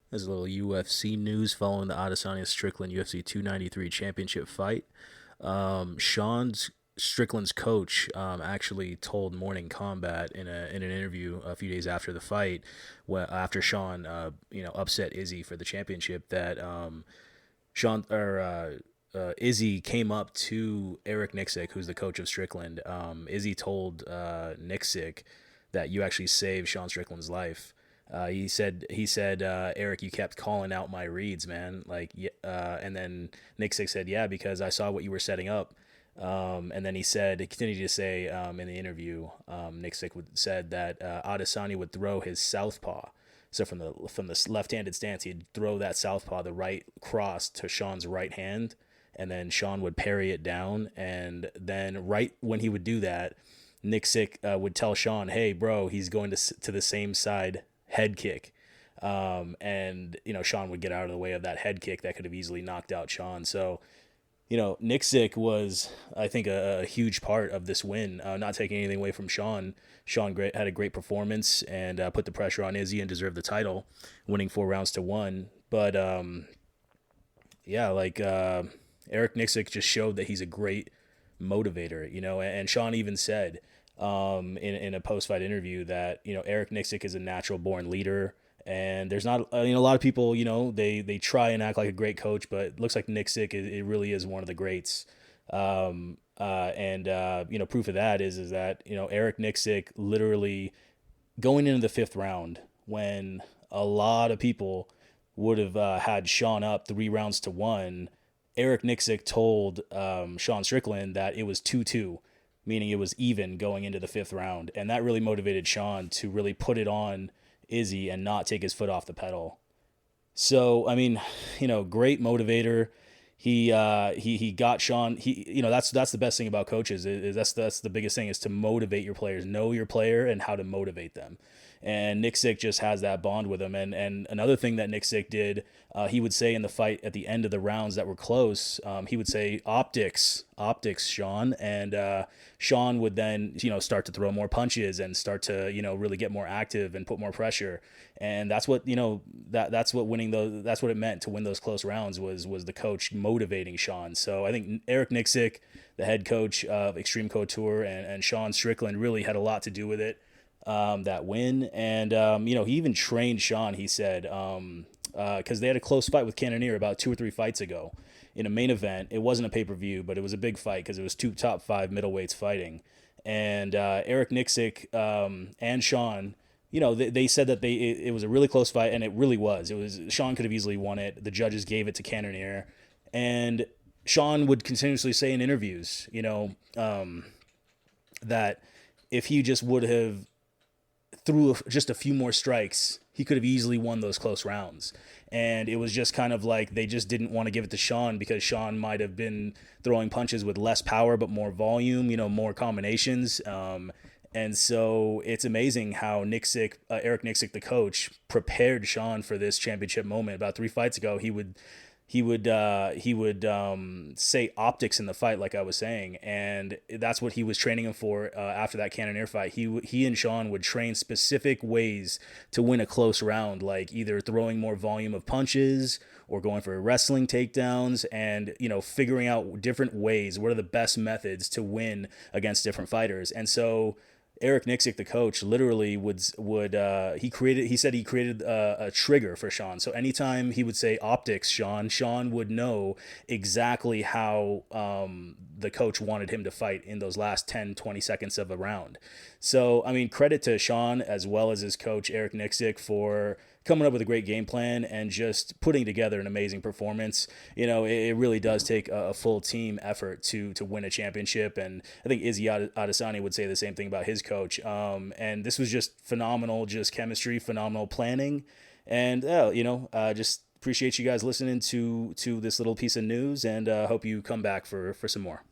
There's a little UFC news following the Adesanya Strickland UFC 293 championship fight. Sean's Strickland's coach actually told Morning Combat in an interview a few days after the fight, after Sean upset Izzy for the championship, that Sean or Izzy came up to Eric Nixick, who's the coach of Strickland. Izzy told Nixick that you actually saved Sean Strickland's life. He said, Eric, you kept calling out my reads, man. And then Nixick said, yeah, because I saw what you were setting up. And then he continued to say in the interview, Nixick said that Adesanya would throw his southpaw. So from the left-handed stance, he'd throw that southpaw, the right cross, to Sean's right hand, and then Sean would parry it down. And then right when he would do that, Nixick would tell Sean, "Hey, bro, he's going to the same side head kick." And Sean would get out of the way of that head kick that could have easily knocked out Sean. So Nixick was, I think, a huge part of this win. Not taking anything away from Sean. Had a great performance and put the pressure on Izzy and deserved the title, winning 4 rounds to 1. But yeah, Eric Nixick just showed that he's a great motivator, and Sean even said in a post fight interview that Eric Nixick is a natural born leader. And there's not, a lot of people, they try and act like a great coach, but it looks like Nixick, it really is one of the greats. Proof of that is that, Eric Nixick literally going into the fifth round when a lot of people would have had Sean up 3 rounds to 1. Eric Nixick told Sean Strickland that it was 2-2, meaning it was even going into the fifth round. And that really motivated Sean to really put it on Izzy and not take his foot off the pedal. So, I mean, great motivator. He got Sean. That's the best thing about coaches. That's the biggest thing, is to motivate your players, know your player and how to motivate them. And Nixick just has that bond with him. And another thing that Nixick did, he would say in the fight at the end of the rounds that were close, he would say, optics, Sean. And Sean would then, start to throw more punches and start to, really get more active and put more pressure. And that's what, that's what winning those, that's what it meant to win those close rounds, was the coach motivating Sean. So I think Eric Nixick, the head coach of Extreme Couture, and Sean Strickland really had a lot to do with it, that win. And, he even trained Sean, he said, because they had a close fight with Cannonier about 2 or 3 fights ago in a main event. It wasn't a pay-per-view, but it was a big fight because it was 2 top 5 middleweights fighting. And Eric Nixick and Sean, they said that it was a really close fight, and it really was. It was, Sean could have easily won it. The judges gave it to Cannonier. And Sean would continuously say in interviews, that if he just would have threw just a few more strikes, he could have easily won those close rounds. And it was just kind of like they just didn't want to give it to Sean because Sean might have been throwing punches with less power but more volume, more combinations. And so it's amazing how Eric Nixick, the coach, prepared Sean for this championship moment. About 3 fights ago, he would say optics in the fight, like I was saying, and that's what he was training him for after that Cannonier fight. He and Sean would train specific ways to win a close round, like either throwing more volume of punches or going for wrestling takedowns, and figuring out different ways. What are the best methods to win against different fighters? And so Eric Nixick, the coach, literally he said he created a trigger for Sean. So anytime he would say optics, Sean would know exactly how the coach wanted him to fight in those last 10, 20 seconds of a round. So, I mean, credit to Sean as well as his coach, Eric Nixick, for coming up with a great game plan and just putting together an amazing performance. It really does take a full team effort to win a championship. And I think Izzy Adesanya would say the same thing about his coach. And this was just phenomenal, just chemistry, phenomenal planning. And, just appreciate you guys listening to this little piece of news, and hope you come back for some more.